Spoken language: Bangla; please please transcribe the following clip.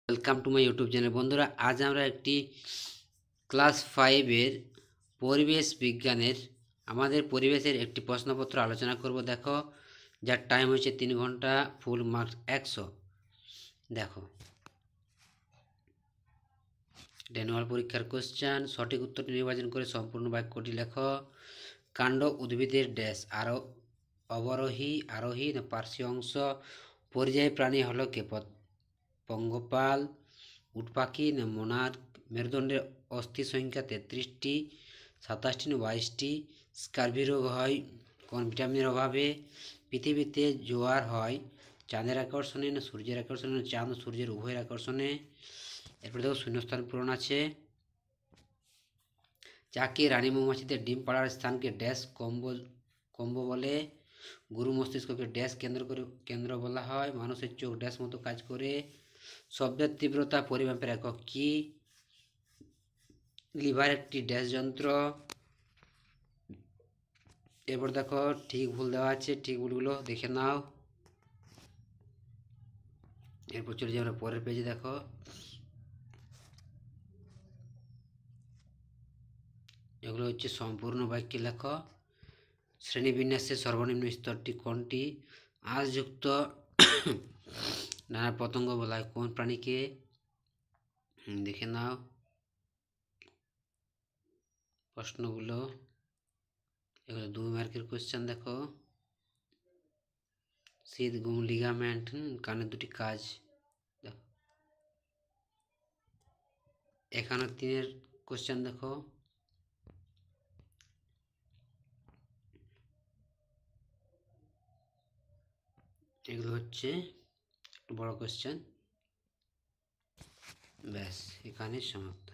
Welcome to my YouTube channel. বন্ধুরা, আজ আমরা একটি ক্লাস 5-এর পরিবেশ বিজ্ঞানের আমাদের পরিবেশের একটি প্রশ্নপত্র আলোচনা করব। দেখো, যার টাইম হচ্ছে 3 ঘন্টা, ফুল মার্কস 100। দেখো, অ্যানুয়াল পরীক্ষার কোশ্চেন। সঠিক উত্তরটি নির্বাচন করে সম্পূর্ণ বাক্যটি লেখো। কাণ্ড উদ্ভিদের ড্যাশ অবরোহী, আরোহী না পার্শ্বীয় অংশ। পরিযায়ী প্রাণী হলো কে? পঙ্গপাল, উটপাখি না মোনার্ক। মেরুদণ্ডের অস্থি সংখ্যা 33টি, 27টি না 22টি। স্কার্ভি রোগ হয় কোন ভিটামিনের অভাবে? পৃথিবীতে জোয়ার হয় চাঁদের আকর্ষণে না সূর্যের আকর্ষণে না চাঁদ ও সূর্যের উভয়ের আকর্ষণে? এরপরে দেখো, শূন্যস্থান পূরণ আছে। চাকে রানী মৌমাছিদের ডিম পাড়ার স্থানকে ড্যাশ কম্ব বলে? গুরু মস্তিষ্ককে ড্যাশ কেন্দ্র বলা হয়? মানুষের চোখ ড্যাশ মতো কাজ করে? শব্দের তীব্রতা পরিমাপের একক কি? লিভার একটি ড্যাশ যন্ত্র। এরপর দেখো, ঠিক ভুল দেওয়া আছে, ঠিক ভুলগুলো দেখে নাও। এরপর চলে যাই আমরা পরের পেজে। দেখো, এগুলো হচ্ছে সম্পূর্ণ বাক্যে লেখো। শ্রেণীবিন্যাসের সর্বনিম্ন স্তরটি কোনটি? আঁশযুক্ত নানা পতঙ্গ বলা হয় কোন প্রাণীকে? দেখে নাও প্রশ্নগুলো। এগুলো 2 মার্কের কোশ্চেন। দেখো, শীত গুম লিগামেন্ট, কানের দুটি কাজ। দেখো, 51 কোশ্চেন। দেখো, এগুলো হচ্ছে একটু বড় কোশ্চেন। ব্যাস, এখানে সমাপ্ত।